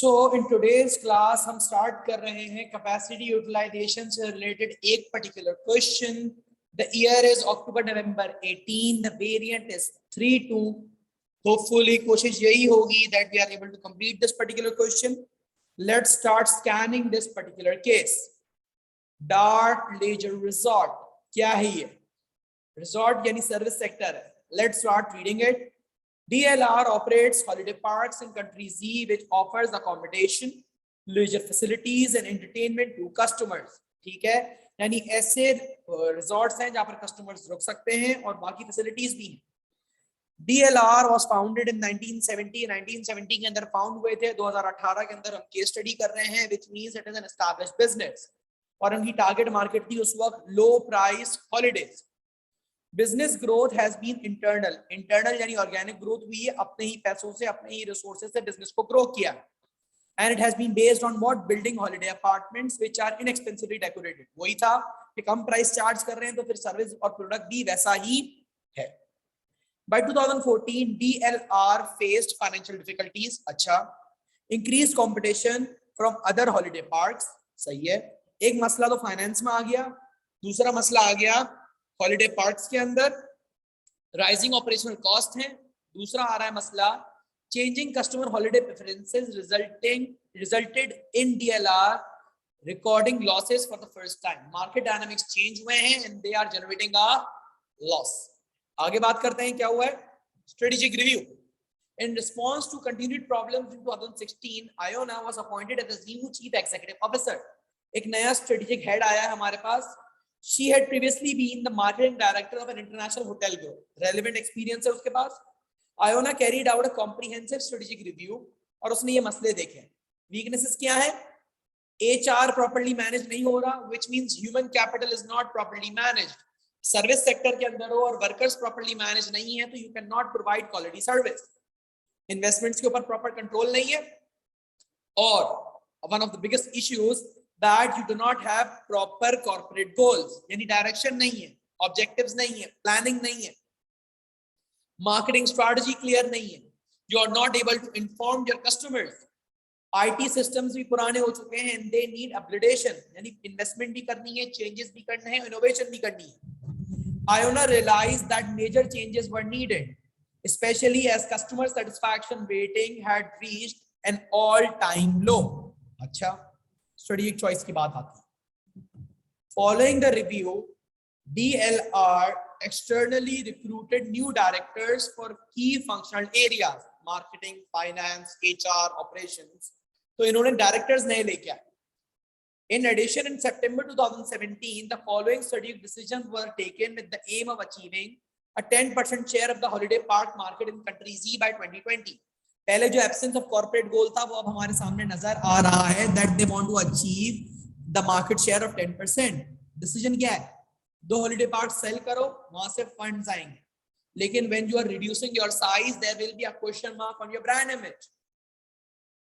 So in today's class हम start कर रहे हैं capacity utilization से related एक particular question. The year is October November 18. The variant is 3-2. Hopefully कोशिश यही होगी that we are able to complete this particular question. Let's start scanning this particular case. Dart Leisure Resort क्या है ये? Resort यानी service sector है. Let's start reading it. DLR operates holiday parks in country Z, which offers accommodation, leisure facilities and entertainment to customers. ठीक है, यानी ऐसे resorts हैं जहाँ पर customers रुक सकते हैं और बाकी facilities भी हैं. DLR was founded in 1970. 1970 के अंदर found हुए थे. 2018 के अंदर हम case study कर रहे हैं, which means it is an established business. और उनकी target market थी उस वक्त low price holidays. Business growth has been internal यानी organic growth हुई है, अपने ही पैसों से अपने ही resources से business को grow किया, and it has been based on what? Building holiday apartments which are inexpensively decorated. वही था कि कम price charge कर रहे हैं तो फिर service और product भी वैसा ही है. By 2014 DLR faced financial difficulties. अच्छा, increased competition from other holiday parks. सही है, एक मसला तो फाइनेंस में आ गया, दूसरा मसला आ गया हॉलिडे पार्क्स के अंदर राइजिंग ऑपरेशनल कॉस्ट है, दूसरा आ रहा है मसला changing customer holiday preferences resulted in DLR recording losses for the first time. Market dynamics change हुए हैं and they are generating a loss. आगे बात करते हैं क्या हुआ है. Strategic review. In response to continued problems in 2016, Iona was appointed as the new chief executive officer. एक नया स्ट्रेटेजिक हेड आया है हमारे पास. She had previously been the marketing director of an international hotel group. Relevant experience है उसके पास. Iona carried out a comprehensive strategic review और उसने ये मसले देखे. Weaknesses क्या है? HR properly managed नहीं हो रहा, which means human capital is not properly managed. Service sector के अंदर हो और workers properly managed नहीं है तो you cannot provide quality service. Investments के ऊपर proper control नहीं है और one of the biggest issues that you do not have proper corporate goals. यानी डायरेक्शन नहीं है, ऑब्जेक्टिव्स नहीं है, प्लानिंग नहीं है, मार्केटिंग स्ट्रैटेजी क्लियर नहीं है. You are not able to inform your customers. IT systems भी पुराने हो चुके हैं and they need upgradation. यानी इन्वेस्टमेंट भी करनी है, चेंजेस भी करने हैं, इनोवेशन भी करनी है. Iona realized that major changes were needed, especially as customer satisfaction rating had reached an all-time low. अच्छा, strategic choice की बात आती है. Following the review, DLR externally recruited new directors for key functional areas: marketing, finance, HR, operations. तो इन्होंने directors नए लेके आए. In addition, in September 2017, the following strategic decisions were taken with the aim of achieving a 10% share of the holiday park market in country Z by 2020. पहले जो absence of corporate गोल था वो अब हमारे सामने नजर आ रहा है that they want to achieve the market share of 10%. Decision क्या है? 2 हॉलिडे पार्क सेल करो, वहां से फंड्स आएंगे, लेकिन when you are reducing your size there will be a question mark on your brand image.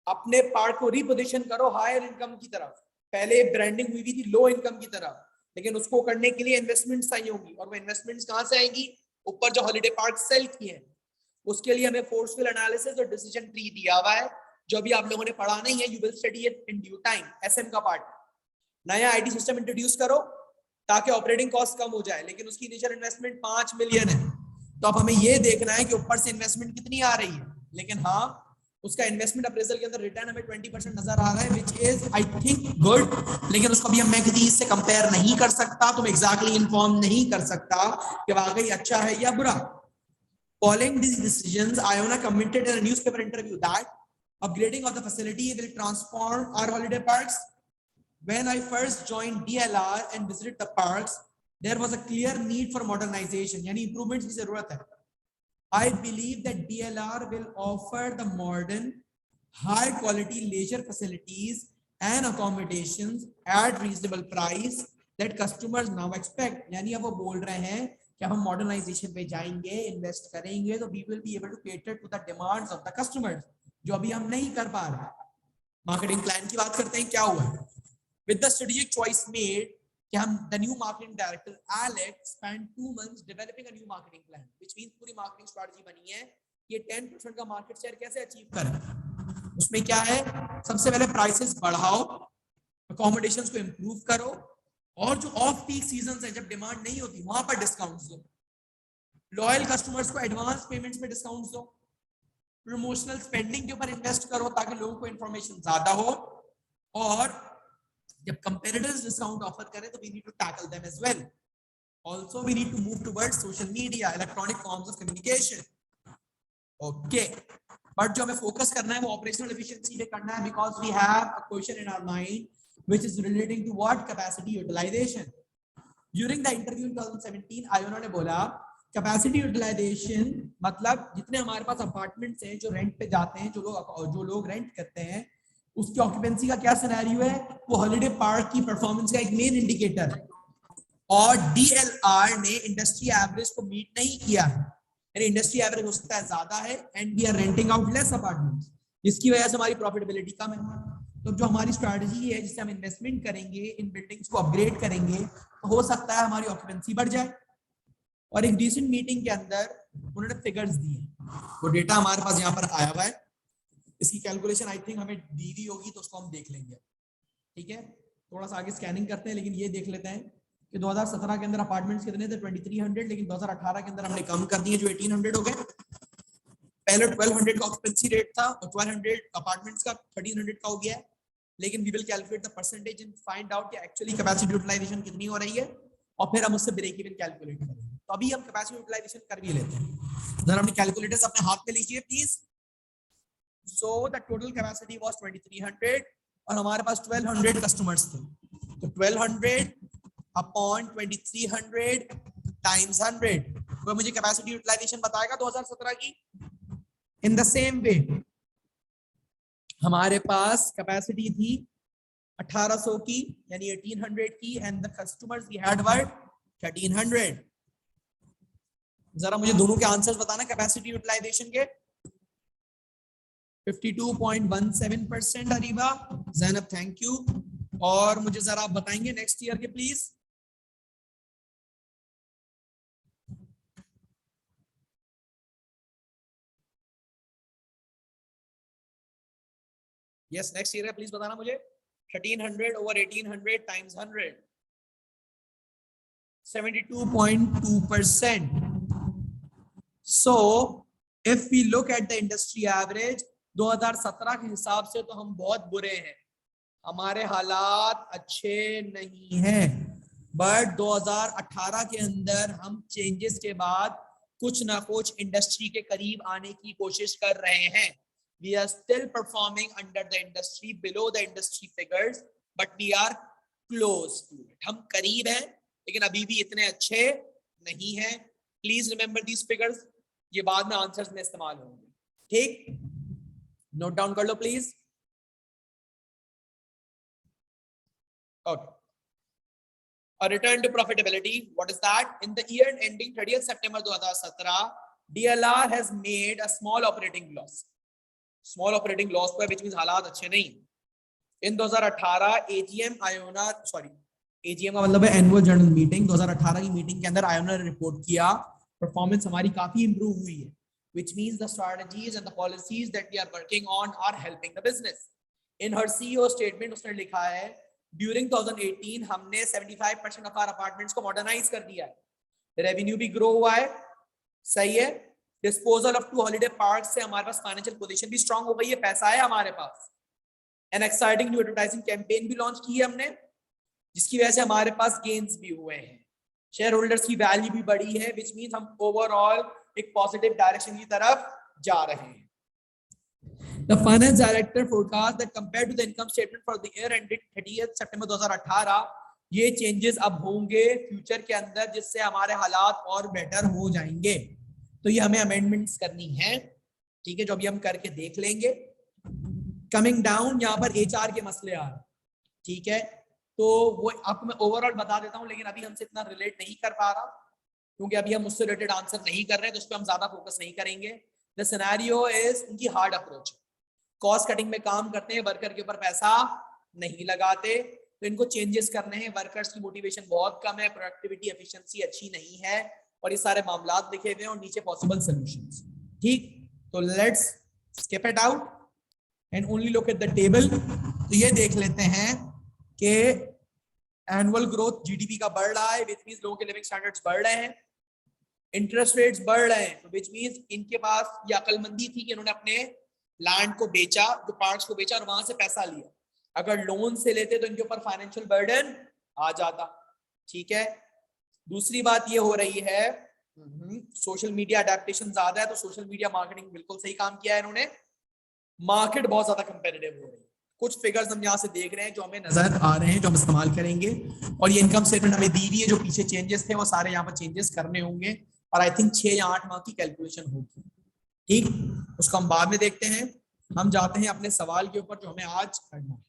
अपने पार्क को reposition करो हायर इनकम की तरफ. पहले ब्रांडिंग हुई थी लो इनकम की तरफ, लेकिन उसको करने के लिए इन्वेस्टमेंट्स चाहिए होंगी और वो इन्वेस्टमेंट्स कहां से आएंगी? ऊपर जो हॉलिडे पार्क सेल किए हैं उसके लिए हमें फोर्सफुल एनालिसिस और डिसीजन ट्री दिया हुआ है जो भी आप लोगों ने पढ़ा नहीं है. You will study it in due time. SM का पार्ट. नया आईटी सिस्टम इंट्रोड्यूस करो ताकि ऑपरेटिंग कॉस्ट कम हो जाए, लेकिन उसकी इनिशियल इन्वेस्टमेंट 5 मिलियन है. तो अब हमें ये देखना है कि ऊपर से इन्वेस्टमेंट कितनी आ रही है, लेकिन हाँ उसका इन्वेस्टमेंट अप्रेजल के अंदर रिटर्न हमें 20% नजर आ रहा है, which is I think good. लेकिन उसको भी मैं किसी से कंपेयर नहीं कर सकता, तुम एग्जैक्टली इन्फॉर्म नहीं कर सकता कि वाकई अच्छा है या बुरा. Following these decisions, Iona commented in a newspaper interview that upgrading of the facility will transform our holiday parks. When I first joined DLR and visited the parks, there was a clear need for modernization. यानी improvements की जरूरत है. I believe that DLR will offer the modern, high-quality leisure facilities and accommodations at reasonable price that customers now expect. यानी अब वो बोल रहे हैं कि हम मॉडर्नाइजेशन पे जाएंगे, इन्वेस्ट करेंगे तो we will be able to cater to the demands of the customers, जो अभी हम नहीं कर पा रहे. मार्केटिंग प्लान की बात करते हैं. क्या हुआ? With the strategic choice made कि हम the new marketing director Alex spend 2 months developing a new marketing plan, which means पूरी मार्केटिंग स्ट्रेटजी बनी है ये 10% का मार्केट शेयर कैसे अचीव करें. उसमें क्या है, सबसे पहले प्राइसेस बढ़ाओ, अकोमोडेशंस को इंप्रूव करो, और जो ऑफ पीक सीजन है जब डिमांड नहीं होती वहां पर डिस्काउंट्स दो, लॉयल कस्टमर्स को एडवांस पेमेंट्स में डिस्काउंट्स दो, प्रमोशनल स्पेंडिंग के ऊपर इन्वेस्ट करो ताकि लोगों को इन्फॉर्मेशन ज्यादा हो, और जब कंपेटिटर्स डिस्काउंट ऑफर करें तो we need to tackle them as well. Also, we need to move towards social media, electronic forms of communication. Okay, but जो हमें focus करना है वो operational efficiency पे करना है, because we have a question in our mind which is relating to what capacity utilization. During the interview in 2017, Iona ने बोला capacity utilization मतलब जितने हमारे पास अपार्टमेंट्स हैं जो रेंट पे जाते हैं, जो लोग रेंट करते हैं, उसकी ऑक्यूपेंसी का क्या सिनेरियो है, वो हॉलिडे पार्क की परफॉर्मेंस का एक मेन इंडिकेटर है, और डीएलआर ने इंडस्ट्री एवरेज को मीट नहीं किया है, यानी इंडस्ट्री एवरेज हो सकता है ज्यादा है, and we are renting out less apartments, जिसकी वजह से हमारी प्रॉफिटेबिलिटी कम है। तो जो हमारी स्ट्रैटेजी है जिससे हम इन्वेस्टमेंट करेंगे, इन बिल्डिंग्स को अपग्रेड करेंगे, तो हो सकता है हमारी ऑक्यूपेंसी बढ़ जाए। और एक डिसेंट मीटिंग के अंदर उन्होंने फिगर्स दिए, वो डेटा हमारे पास यहाँ पर आया हुआ है, इसकी कैलकुलेशन आई थिंक हमें दी हुई होगी तो उसको हम देख लेंगे, ठीक है। थोड़ा सा आगे स्कैनिंग करते हैं, लेकिन ये देख लेते हैं कि 2017 के अंदर अपार्टमेंट्स कितने थे, 2300, लेकिन 2018 के अंदर हमने कम कर दिए जो 1800 हो गए। पहले 1200 का ऑक्यूपेंसी रेट था और 1200 अपार्टमेंट्स का 1300 का हो गया है, लेकिन we will calculate the percentage and find out कि एक्चुअली कैपेसिटी यूटिलाइजेशन कितनी हो रही है, और फिर हम उससे ब्रेक इवन कैलकुलेट करेंगे। तो अभी हम कैपेसिटी यूटिलाइजेशन कर भी लेते हैं, जरा अपने कैलकुलेटर्स अपने हाथ में लीजिए please. So the total capacity was 2300 और हमारे पास 1200 कस्टमर्स थे, तो 1200 अपॉन 2300 टाइम्स 100, वो मुझे कैपेसिटी यूटिलाइजेशन बताएगा 2017 की। इन द सेम वे हमारे पास कैपेसिटी थी 1800 की, यानी 1800 की, and the customers we had were 1300। जरा मुझे दोनों के आंसर्स बताना कैपेसिटी यूटिलाइजेशन के। 52.17% अरीबा, ज़ैनब थैंक यू। और मुझे जरा आप बताएंगे नेक्स्ट ईयर के प्लीज। यस नेक्स्ट ईयर है, प्लीज बताना मुझे। 1300 over 1800 times 100, 72.2%. So if we look at the industry average 2017 के हिसाब से तो हम बहुत बुरे हैं, हमारे हालात अच्छे नहीं हैं, बट 2018 के अंदर हम चेंजेस के बाद कुछ ना कुछ इंडस्ट्री के करीब आने की कोशिश कर रहे हैं। We are still performing under the industry, below the industry figures, but we are close to it. हम करीब हैं लेकिन अभी भी इतने अच्छे नहीं हैं। Please remember these figures, ये बाद में आंसर्स में इस्तेमाल होंगे, ठीक? नोट डाउन कर लो please. Okay. A return to profitability, what is that? In the year ending 30th September 2017, DLR has made a small operating loss. Small operating loss पर, which means हालात अच्छे नहीं। In 2018 AGM Iona, sorry AGM का मतलब है annual general meeting, 2018 की meeting के अंदर आयोना ने रिपोर्ट किया परफॉर्मेंस हमारी काफी इंप्रूव हुई है, which means the strategies and the policies that we are working on are helping the business. In her CEO statement उसने लिखा है During 2018 हमने 75% of our apartments को modernize कर दिया है, रेवेन्यू भी ग्रो हुआ है, सही है, डिस्पोजल ऑफ 2 हॉलिडे पार्क से हमारे पास फाइनेंशियल पोजीशन भी स्ट्रांग हो गई है, पैसा है हमारे पास, an exciting new advertising campaign भी लॉन्च की है हमने, जिसकी वजह से हमारे पास गेन्स भी हुए हैं, शेयर होल्डर्स की वैल्यू भी बढ़ी है, विच मींस हम ओवरऑल एक पॉजिटिव डायरेक्शन की तरफ जा रहे हैं। The finance director forecast that compared to the income statement for the year ended 30th September 2018, ये चेंजेस अब होंगे फ्यूचर के अंदर, जिससे हमारे हालात और बेटर हो जाएंगे। तो ये हमें अमेंडमेंट्स करनी है, ठीक है, जो अभी हम करके देख लेंगे। कमिंग डाउन, यहाँ पर HR के मसले आ रहे, ठीक है, तो वो आपको मैं ओवरऑल बता देता हूँ, लेकिन अभी हमसे इतना रिलेट नहीं कर पा रहा क्योंकि अभी हम उससे रिलेटेड आंसर नहीं कर रहे, तो उस पर हम ज्यादा फोकस नहीं करेंगे। द सिनेरियो इज उनकी हार्ड अप्रोच, कॉस्ट कटिंग में काम करते हैं, वर्कर के ऊपर पैसा नहीं लगाते, तो इनको चेंजेस करने हैं, वर्कर्स की मोटिवेशन बहुत कम है, प्रोडक्टिविटी एफिशिएंसी अच्छी नहीं है, और ये सारे मामला लिखे हुए हैं और नीचे पॉसिबल सॉल्यूशंस, ठीक। तो let's skip it out and only look at the table. तो ये देख लेते हैं कि एनुअल ग्रोथ जीडीपी का बढ़ रहा है, विच मींस लोगों के लिविंग स्टैंडर्ड्स बढ़ रहे हैं, इंटरेस्ट रेट्स बढ़ रहे हैं, विच मींस इनके पास ये अक्लमंदी थी कि इन्होंने अपने लैंड को बेचा, जो पार्ट्स को बेचा और वहां से पैसा लिया। अगर लोन से लेते तो इनके ऊपर फाइनेंशियल बर्डन आ जाता। ठीक है, दूसरी बात ये हो रही है सोशल मीडिया अडेप्टेशन ज्यादा है, तो सोशल मीडिया मार्केटिंग बिल्कुल सही काम किया है इन्होंने। मार्केट बहुत ज्यादा कंपेटिटिव हो रही है। कुछ फिगर्स हम यहाँ से देख रहे हैं जो हमें नजर आ रहे हैं, जो हम इस्तेमाल करेंगे, और ये इनकम स्टेटमेंट हमें दी हुई है। जो पीछे चेंजेस थे वो सारे यहाँ पर चेंजेस करने होंगे, और आई थिंक 6 या 8 माह की कैलकुलेशन होगी। ठीक, उसको हम बाद में देखते हैं। हम जाते हैं अपने सवाल के ऊपर जो हमें आज करना है।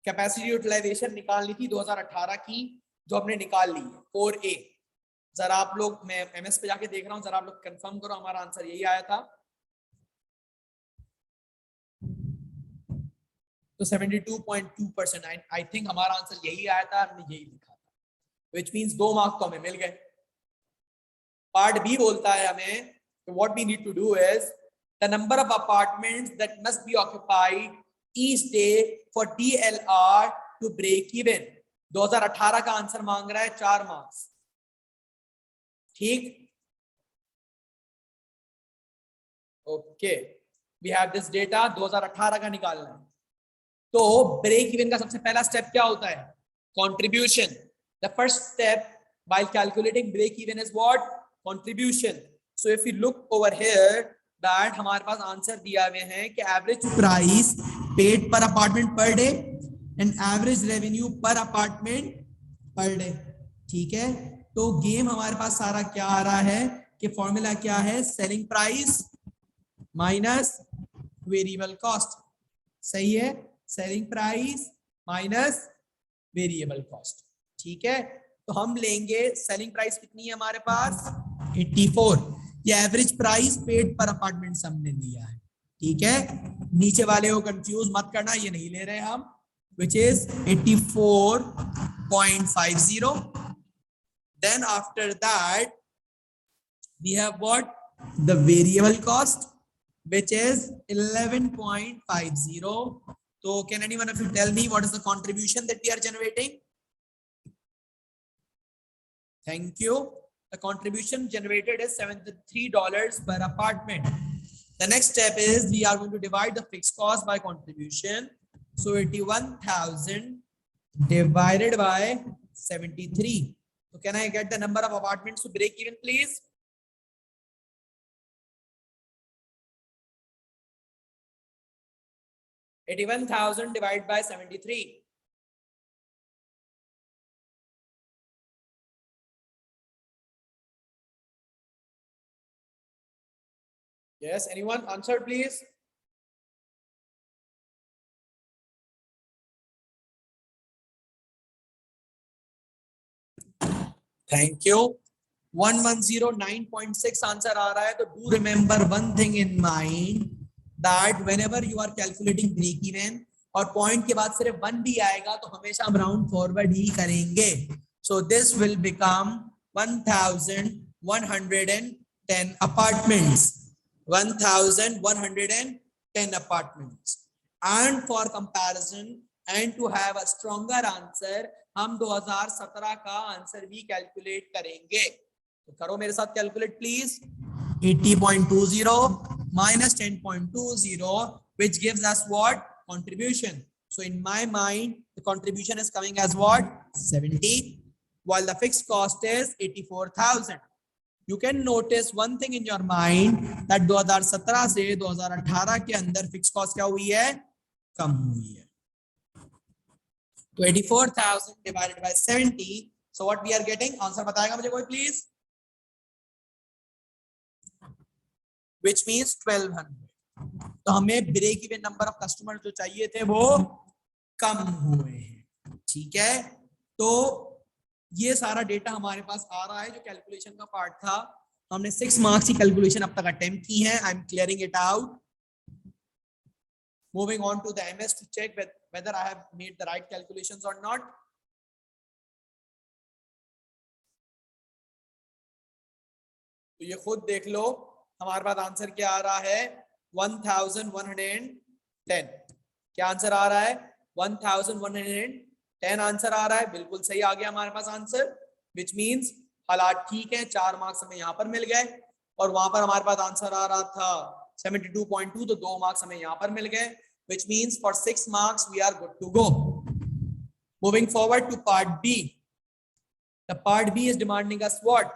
कैपेसिटी यूटिलाइजेशन निकालनी थी 2018 की, जो हमने निकाल ली है 4A। जरा आप लोग, मैं एमएस पे जाके देख रहा हूँ, जरा आप लोग कंफर्म करो हमारा आंसर यही आया था। तो 72.2% आई थिंक हमारा आंसर यही आया था, हमने यही लिखा था, विच मींस 2 मार्क्स तो हमें मिल गए। पार्ट बी बोलता है हमें what we need to do is the number of apartments that must be occupied each day for DLR to break even. 2018 का आंसर मांग रहा है 4 मार्क्स। ठीक, okay, we have this data 2018 का निकालना है। तो ब्रेक इवन का सबसे पहला स्टेप क्या होता है? Contribution. The first step while calculating break even is what? Contribution. So if you look over here that हमारे पास आंसर दिया हुए हैं कि एवरेज प्राइस पेड पर apartment per day and average revenue पर अपार्टमेंट पर डे। ठीक है, तो गेम हमारे पास सारा क्या आ रहा है कि फॉर्मूला क्या है? Selling price minus variable cost. सही है, selling price minus variable cost. ठीक है, तो हम लेंगे सेलिंग प्राइस कितनी है हमारे पास? 84। ये एवरेज प्राइस पेड पर अपार्टमेंट हमने लिया है। ठीक है, नीचे वाले को कंफ्यूज मत करना, ये नहीं ले रहे हम, which is 84.50. then after that we have what? The variable cost, which is 11.50. So can anyone of you tell me what is the contribution that we are generating? Thank you. The contribution generated is $73 per apartment. The next step is we are going to divide the fixed cost by contribution. So 81,000 divided by 73. So can I get the number of apartments to break even, please? $81,000 divided by 73. Yes, anyone? Answer, please. Thank you. 1109.6 answer आ रहा है। तो do remember one thing in mind that whenever you are calculating break even और point के बाद सिर्फ 1 भी आएगा तो हमेशा हम राउंड फॉरवर्ड ही करेंगे। So this will become 1110 apartments. 1110 apartments. And for comparison and to have a stronger answer, हम 2017 का आंसर भी कैलकुलेट करेंगे। तो करो मेरे साथ calculate please. 80.20 minus 10.20, which gives us what? Contribution. So in my mind, the contribution is coming as what? 70, while the fixed cost is 84,000. You can notice one thing in your mind that 2017 से 2018 के अंदर fix cost क्या हुई है? कम हुई है। तो 84,000 divided by 70. So what we are getting? Answer बताएगा मुझे कोई प्लीज? Which means 1200. तो हमें break even number of customer जो चाहिए थे वो कम हुए हैं। ठीक है, तो ये सारा डेटा हमारे पास आ रहा है जो कैलकुलेशन का पार्ट था। हमने 6 मार्क्स की कैलकुलेशन अब तक अटेम्प्ट की है। I am clearing it out. Moving on to the MS to check whether I have made the right calculations or not. तो ये खुद देख लो हमारे पास आंसर क्या आ रहा है 1110। क्या आंसर आ रहा है 1110 आंसर आ रहा है, बिल्कुल सही आ गया हमारे पास आंसर, विच मींस हालात ठीक है, 4 मार्क्स हमें यहाँ पर मिल गए और वहां पर हमारे पास आंसर आ रहा था 72.2, तो 2 मार्क्स हमें यहाँ पर मिल गए, which means for 6 marks we are good to go. Moving forward to part B. The part B is demanding us what?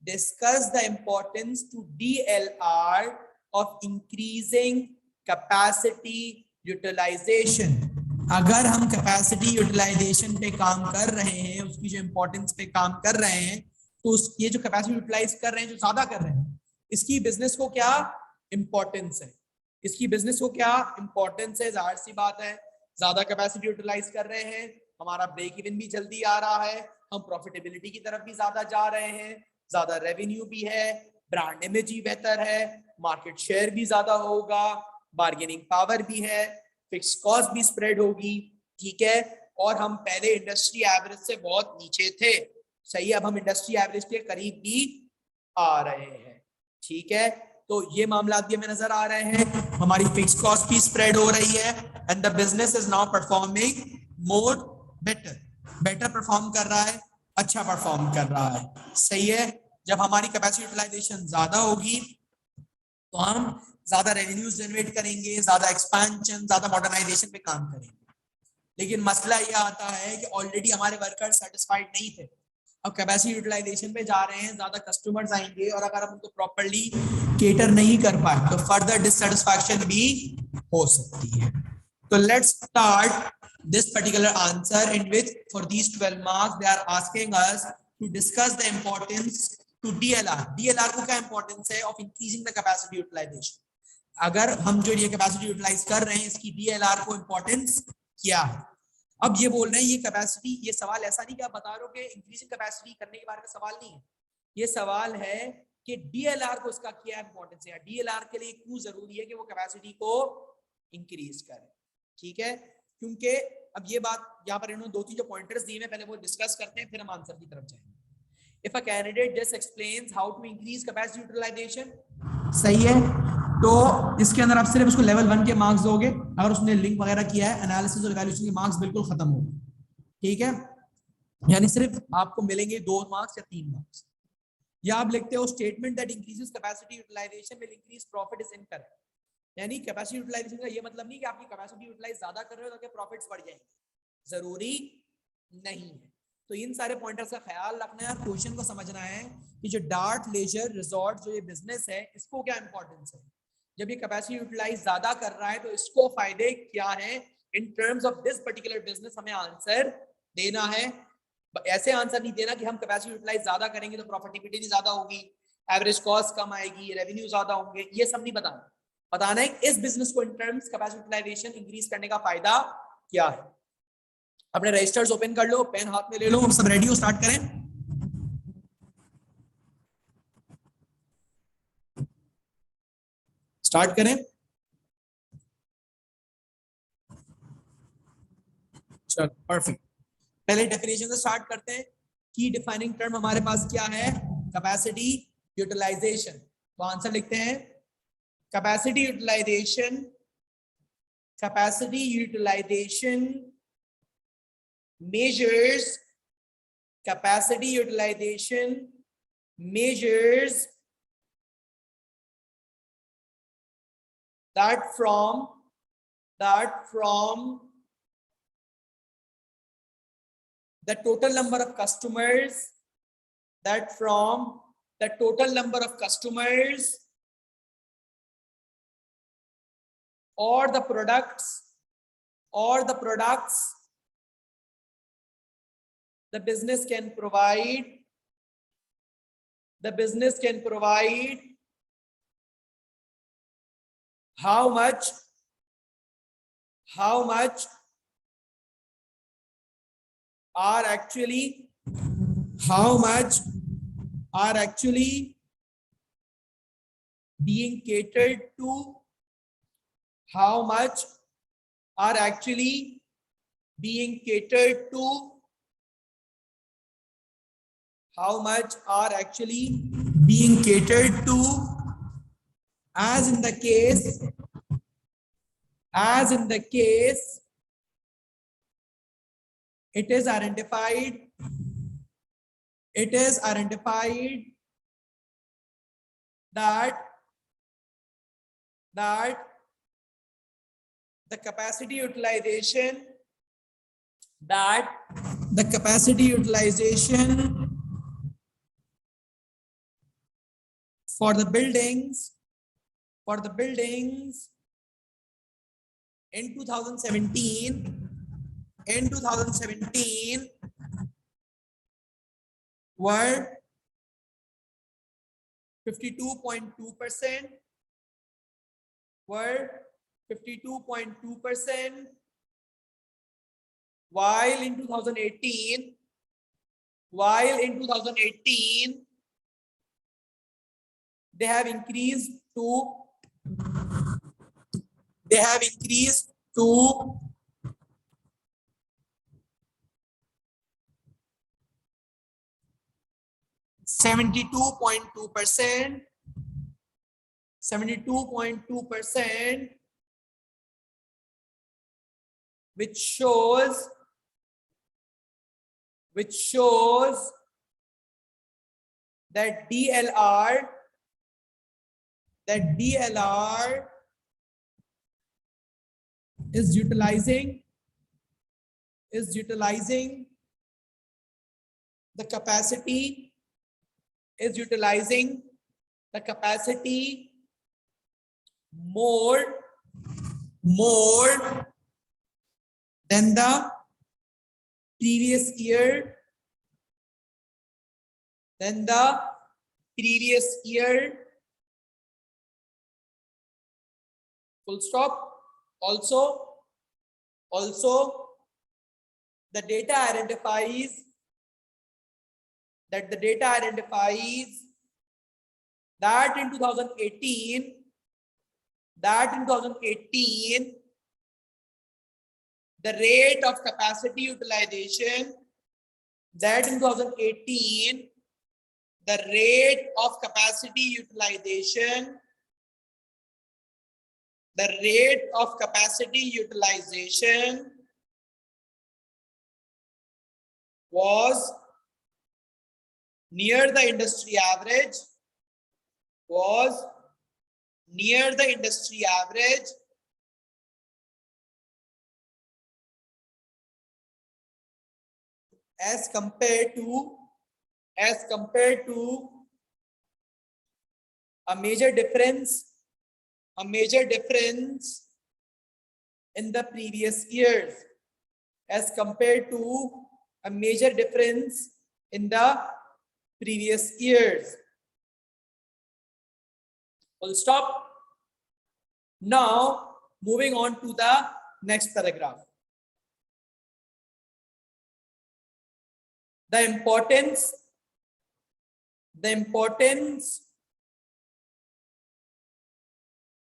Discuss the importance to DLR of increasing capacity utilization. अगर हम capacity utilisation पे काम कर रहे हैं, उसकी जो importance पे काम कर रहे हैं, तो ये जो कैपेसिटी यूटिलाइज कर रहे हैं, जो ज्यादा कर रहे हैं, इसकी बिजनेस को क्या इंपॉर्टेंस है, इसकी बिजनेस को क्या इंपॉर्टेंस है। जाहिर सी बात है, ज्यादा कैपेसिटी यूटिलाइज कर रहे हैं, हमारा ब्रेक इवन भी जल्दी आ रहा है, हम प्रॉफिटेबिलिटी की तरफ भी ज्यादा जा रहे हैं, ज्यादा रेवेन्यू भी है, ब्रांड इमेज भी बेहतर है, मार्केट शेयर भी ज्यादा होगा, बार्गेनिंग पावर भी है, फिक्स कॉस्ट भी स्प्रेड होगी, ठीक है। और हम पहले इंडस्ट्री एवरेज से बहुत नीचे थे, सही है, अब हम इंडस्ट्री एवरेज के करीब भी आ रहे हैं, ठीक है। तो ये मामला भी हमें नजर आ रहे हैं, हमारी फिक्स कॉस्ट भी स्प्रेड हो रही है and the business is now performing more better perform कर रहा है, अच्छा परफॉर्म कर रहा है, सही है। जब हमारी कैपेसिटी यूटिलाइजेशन ज्यादा होगी तो हम ज्यादा रेवेन्यूज जनरेट करेंगे, ज्यादा एक्सपेंशन, ज्यादा मॉडर्नाइजेशन पे काम करेंगे। लेकिन मसला ये आता है कि ऑलरेडी हमारे वर्कर सेटिस्फाइड नहीं थे, अब कैपेसिटी यूटिलाइजेशन पे जा रहे हैं, ज्यादा कस्टमर्स आएंगे और अगर हम उनको प्रॉपर्ली केटर नहीं कर पाए तो फर्दर डिससेटिस्फैक्शन भी हो सकती है। तो let's start this particular answer in which for these 12 marks they are asking us to discuss the importance to DLR. DLR को क्या इंपॉर्टेंस है of increasing the capacity utilization. अगर हम जो ये कैपेसिटी यूटिलाइज कर रहे हैं, इसकी DLR को इंपॉर्टेंस क्या है। अब ये बोल रहे हैं ये कैपेसिटी, ये सवाल ऐसा नहीं कि आप बता रहे हो कि इंक्रीजिंग कैपेसिटी करने के बारे में सवाल नहीं है, ये सवाल है कि DLR को इसका क्या इंपॉर्टेंस है, DLR के लिए क्यों जरूरी है कि वो कैपेसिटी को इंक्रीज करे, ठीक है। क्योंकि अब ये बात यहाँ पर इन्होंने 2-3 जो पॉइंटर्स दिए हैं, पहले वो डिस्कस करते हैं, फिर हम आंसर की तरफ जाएंगे। If a candidate just explains how to increase capacity utilisation, सही है, तो इसके अंदर आप सिर्फ उसको लेवल 1 के मार्क्स दोगे, अगर उसने लिंक वगैरह किया है, एनालिसिस और इवैल्यूएशन के मार्क्स बिल्कुल खत्म हो गए, ठीक है। यानी सिर्फ आपको मिलेंगे 2 मार्क्स या 3 मार्क्स। या आप लिखते हो statement that increases capacity utilisation will increase profit is incorrect, यानी कैपेसिटी यूटिलाइजेशन का ये मतलब नहीं कि आपकी कैपेसिटी यूटिलाइज ज्यादा कर रहे हो ताकि प्रॉफिट्स बढ़ जाएंगे, जरूरी नहीं है। तो इन सारे पॉइंटर्स का ख्याल रखना है, क्वेश्चन को समझना है कि जो डार्ट लेजर रिजॉर्ट जो ये बिजनेस है, इसको क्या इंपॉर्टेंस है, जब ये कैपेसिटी यूटिलाइज ज्यादा कर रहा है तो इसको फायदे क्या है in terms of this particular business, हमें आंसर देना है। ऐसे आंसर नहीं देना कि हम कैपेसिटी यूटिलाइज ज्यादा करेंगे तो प्रॉफिटेबिलिटी ज्यादा होगी, एवरेज कॉस्ट कम आएगी, रेवेन्यू ज्यादा होंगे, ये सब नहीं बताना, बताना है इस बिजनेस को in terms capacity utilisation increase करने का फायदा क्या है। अपने रजिस्टर्स ओपन कर लो, पेन हाथ में ले लो, हम सब रेडी हो, स्टार्ट करें। स्टार्ट करें, चलो परफेक्ट। पहले डेफिनेशन से स्टार्ट करते हैं। की डिफाइनिंग टर्म हमारे पास क्या है, कैपेसिटी यूटिलाइजेशन। तो आंसर लिखते हैं capacity utilization measures that from the total number of customers or the products the business can provide how much are actually being catered to, how much are actually being catered to as in the case it is identified that the capacity utilization for the buildings in 2017 were 52.2%, while in 2018 they have increased to 72.2%, which shows that DLR is utilizing the capacity more than the previous year full stop. Also the data identifies that in 2018 the rate of capacity utilization was near the industry average as compared to a major difference in the previous years, full stop. Now moving on to the next paragraph. The importance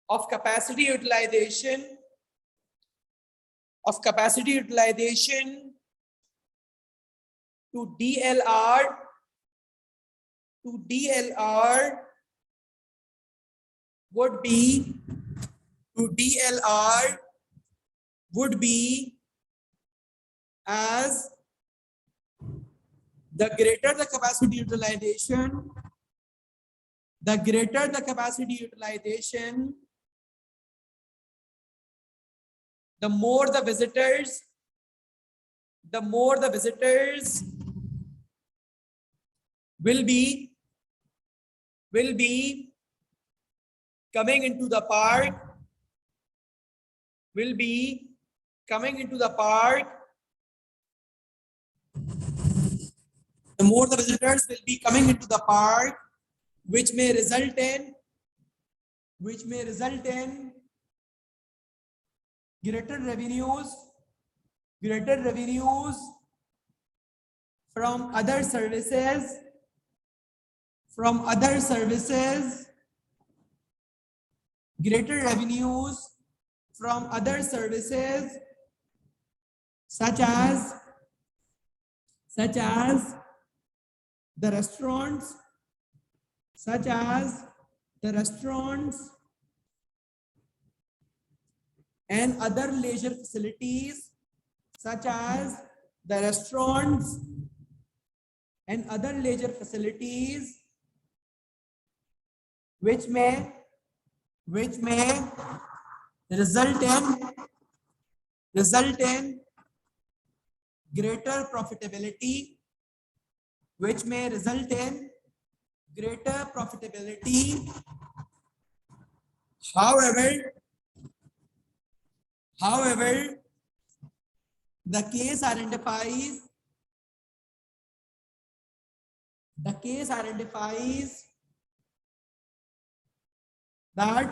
of capacity utilization to DLR would be as the greater the capacity utilization, the more the visitors will be coming into the park, the more the visitors will be coming into the park, which may result in greater revenues from other services, such as the restaurants, and other leisure facilities such as the restaurants and other leisure facilities which may result in greater profitability, which may result in greater profitability. However, the case identifies that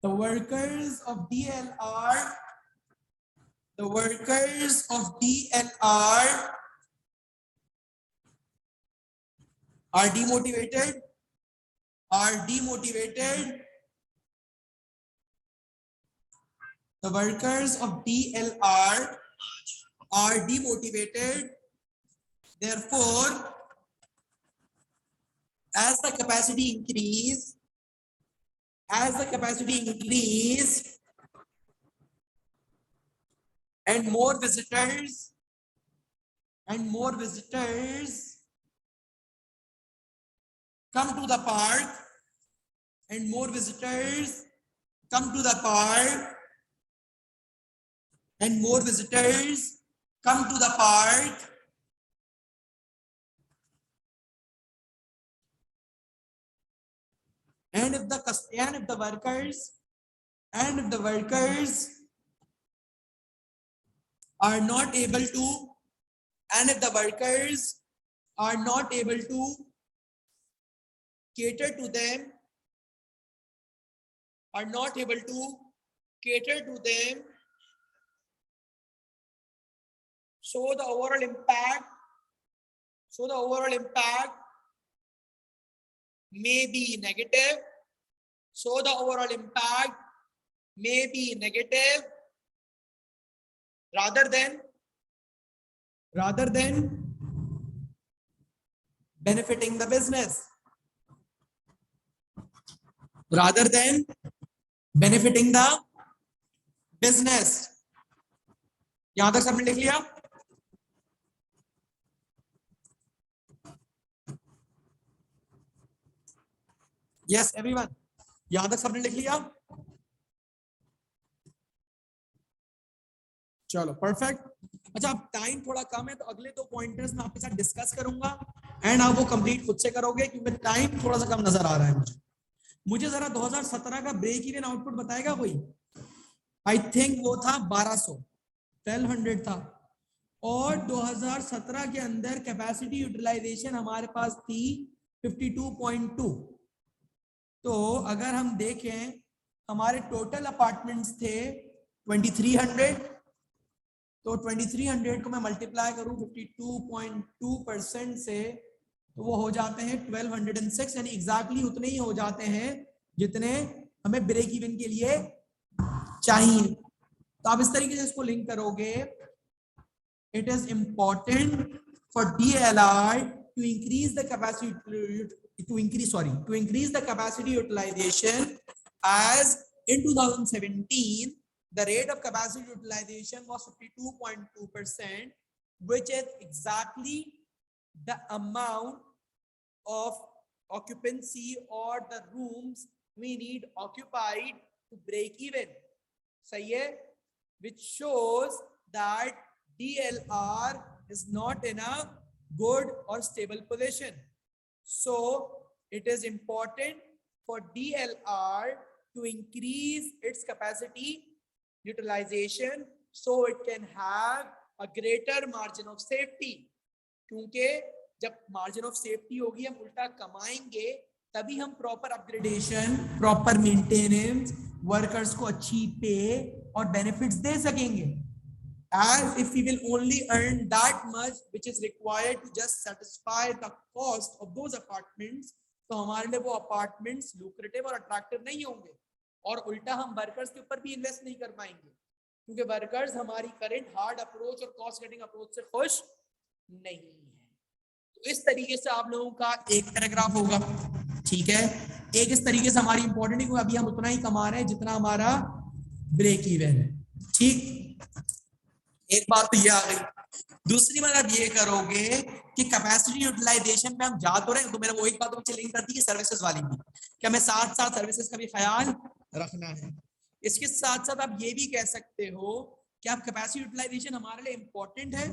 the workers of DLR are demotivated. The workers of DLR are demotivated. Therefore, as the capacity increase, and more visitors come to the park, and more visitors come to the park, and more visitors come to the park, and if the workers are not able to, cater to them, so the overall impact may be negative. Rather than benefiting the business. यहां तक सबने लिख लिया? Yes everyone, यहां तक सबने लिख लिया? चलो परफेक्ट। अच्छा, अब टाइम थोड़ा कम है तो अगले 2 पॉइंटर्स मैं आपके साथ डिस्कस करूंगा एंड आप वो कंप्लीट खुद से करोगे क्योंकि टाइम थोड़ा सा कम नजर आ रहा है मुझे जरा 2017 का ब्रेक इवन आउटपुट बताएगा कोई? आई थिंक वो था 1200 था, और 2017 के अंदर कैपेसिटी यूटिलाइजेशन हमारे पास थी 52.2। तो अगर हम देखें हमारे टोटल अपार्टमेंट्स थे 2300, तो 2300 को मैं मल्टीप्लाई करूं 52.2% से, तो वो हो जाते हैं 1206, यानी एग्जैक्टली उतने ही हो जाते हैं जितने हमें ब्रेक इवन के लिए चाहिए। तो आप इस तरीके से इसको लिंक करोगे। It is important for DLR to increase the capacity utilization, as in 2017 the rate of capacity utilization was 52.2%, which is exactly the amount of occupancy or the rooms we need occupied to break even. सही है? Which shows that DLR is not in a good or stable position. So it is important for DLR to increase its capacity utilization so it can have a greater margin of safety. क्योंकि जब margin of safety होगी हम उल्टा कमाएंगे, तभी हम proper upgradation, proper maintenance, workers को अच्छी पे और बेनिफिट्स दे सकेंगे। As if we will only earn that much which is required to just satisfy the cost of those apartments, तो हमारे लिए वो अपार्टमेंट्स लुक्रेटिव और अट्रैक्टिव नहीं होंगे, और उल्टा हम वर्कर्स के ऊपर भी इन्वेस्ट नहीं कर पाएंगे क्योंकि वर्कर्स हमारी करंट हार्ड अप्रोच और कॉस्ट कटिंग अप्रोच से खुश नहीं है। तो इस तरीके से आप लोगों का एक पैराग्राफ होगा, ठीक है। एक इस तरीके से हमारी इंपॉर्टेंट है क्योंकि अभी हम उतना ही कमा रहे हैं जितना हमारा ब्रेक इवन है। ठीक, एक बात तो ये आ गई। दूसरी बात आप ये करोगे कि कैपेसिटी यूटिलाइजेशन पे हम जा तो रहे हैं, तो मेरा वो एक बात पीछे लिंक करती है सर्विसेज वाली भी, कि हमें साथ साथ सर्विसेज का भी ख्याल रखना है। इसके साथ साथ आप ये भी कह सकते हो कि आप कैपेसिटी यूटिलाइजेशन हमारे लिए इंपॉर्टेंट है,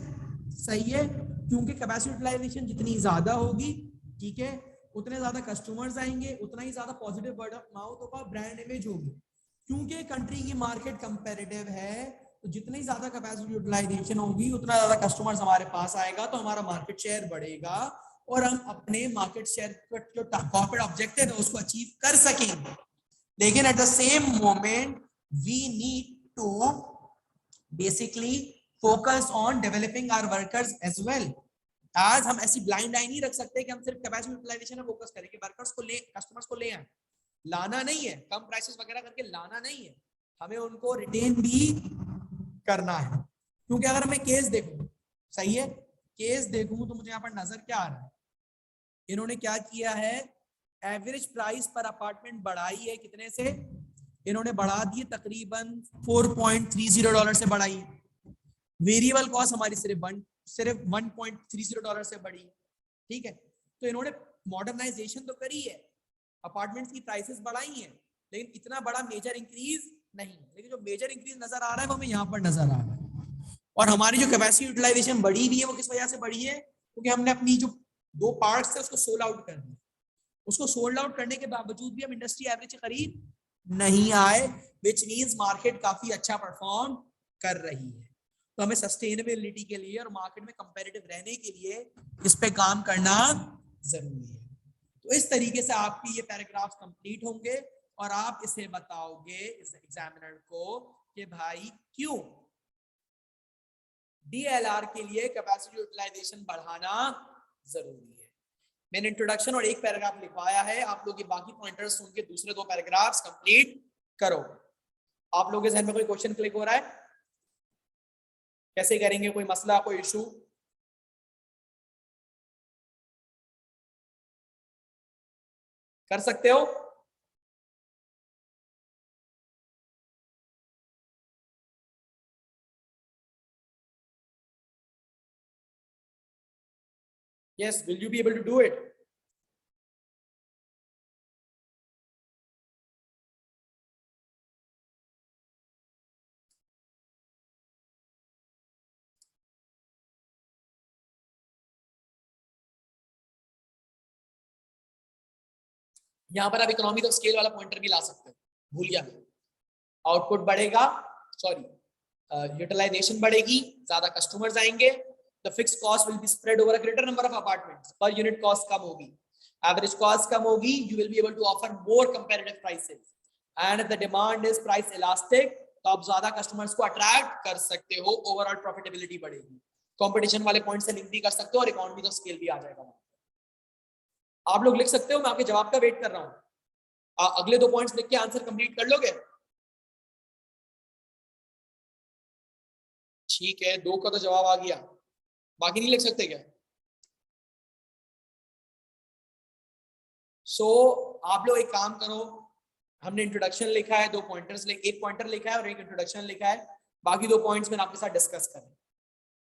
सही है, क्योंकि कैपेसिटी यूटिलाइजेशन जितनी ज्यादा होगी, ठीक है, उतने ज्यादा कस्टमर्स आएंगे, उतना ही ज्यादा पॉजिटिव वर्ड ऑफ माउथ होगा, ब्रांड इमेज होगी। क्योंकि कंट्री की मार्केट कंपेरेटिव है, तो जितनी ज्यादा कैपेसिटी यूटिलाइजेशन होगी उतना ज्यादा कस्टमर्स हमारे पास आएगा, तो हमारा मार्केट शेयर बढ़ेगा और हम अपने मार्केट शेयर जो कॉर्पोरेट ऑब्जेक्टिव है उसको अचीव कर सकेंगे। लेकिन at the same moment we need to basically focus on developing our workers as well. आज हम ऐसी ब्लाइंड आई नहीं रख सकते कि हम सिर्फ कैपेसिटी यूटिलाइजेशन में फोकस करें कि वर्कर्स को ले, कस्टमर्स को ले आए, लाना नहीं है, कम प्राइसेस वगैरह करके लाना नहीं है, हमें उनको रिटेन भी करना है। क्योंकि अगर मैं केस देखूं, सही है, केस देखूं तो मुझे यहाँ पर नजर क्या आ रहा है, इन्होंने क्या किया है, एवरेज प्राइस पर अपार्टमेंट बढ़ाई है कितने से, इन्होंने बढ़ा दी तकरीबन $4.30 से बढ़ाई। वेरिएबल कॉस्ट हमारी सिर्फ $1.30 से बढ़ी। ठीक है, तो इन्होंने मॉडर्नाइजेशन तो करी है, अपार्टमेंट्स की प्राइसेस बढ़ाई हैं, लेकिन इतना बड़ा मेजर इंक्रीज नहीं। लेकिन जो मेजर इंक्रीज नजर आ रहा है वो हमें यहाँ पर नजर आ रहा है। और हमारी जो कैपेसिटी यूटिलाइजेशन बढ़ी हुई है वो किस वजह से बढ़ी है, क्योंकि हमने अपनी जो 2 पार्ट्स थे उसको सोल्ड आउट कर दिया। उसको सोल्ड आउट करने के बावजूद भी हम इंडस्ट्री एवरेज के करीब नहीं आए, विच मींस मार्केट काफी अच्छा परफॉर्म कर रही है। तो हमें सस्टेनेबिलिटी के लिए और मार्केट में कंपेरेटिव रहने के लिए इस पे काम करना जरूरी है। तो इस तरीके से आपकी ये पैराग्राफ कंप्लीट होंगे और आप इसे बताओगे इस एग्जामिनर को कि भाई क्यों डीएलआर के लिए कैपेसिटी यूटिलाइजेशन बढ़ाना जरूरी है। मैंने इंट्रोडक्शन और एक पैराग्राफ लिखवाया है, आप लोग ये बाकी पॉइंटर्स सुन के दूसरे 2 पैराग्राफ्स कंप्लीट करो। आप लोगों के ज़हन में कोई क्वेश्चन क्लिक हो रहा है, कैसे करेंगे, कोई मसला, कोई इशू? कर सकते हो? Yes, will you be able to do it? यहां पर आप इकोनॉमिक ऑफ स्केल वाला पॉइंटर भी ला सकते हो, भूल गया मैं। आउटपुट बढ़ेगा, सॉरी यूटिलाइजेशन बढ़ेगी, ज्यादा कस्टमर्स आएंगे, the fixed cost will be spread over a greater number of apartments, per unit cost कम होगी, एवरेज कॉस्ट कम होगी, you will be able to offer more comparative prices and the demand is price elastic, तो आप ज्यादा customers को attract कर सकते हो, ओवरऑल प्रॉफिटेबिलिटी बढ़ेगी। कंपटीशन वाले पॉइंट से लिंक भी कर सकते हो और इकोनॉमी ऑफ स्केल भी आ जाएगा। आप लोग लिख सकते हो, मैं आपके जवाब का वेट कर रहा हूं। अगले 2 पॉइंट्स लिख के आंसर कंप्लीट कर लोगे? ठीक है, 2 का तो जवाब आ गया, बाकी नहीं लिख सकते क्या? आप लोग एक काम करो, हमने इंट्रोडक्शन लिखा है, 2 पॉइंटर्स, एक पॉइंटर लिखा है और एक इंट्रोडक्शन लिखा है, बाकी 2 पॉइंट्स मैंने आपके साथ डिस्कस करें।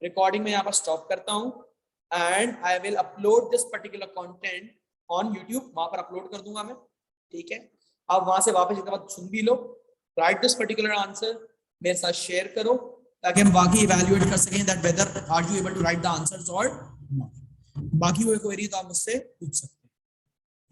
रिकॉर्डिंग में यहाँ पर स्टॉप करता हूँ and I will upload this particular content on YouTube, वहां पर अपलोड कर दूंगा मैं। ठीक है, आप वहां से वापस एक बार सुन भी लो, राइट दिस पर्टिकुलर आंसर, मेरे साथ शेयर करो ताकि हम बाकी इवैल्यूएट कर सकें that whether are you able to write the answers और नॉट। बाकी कोई क्वेरी तो आप मुझसे पूछ सकते हैं।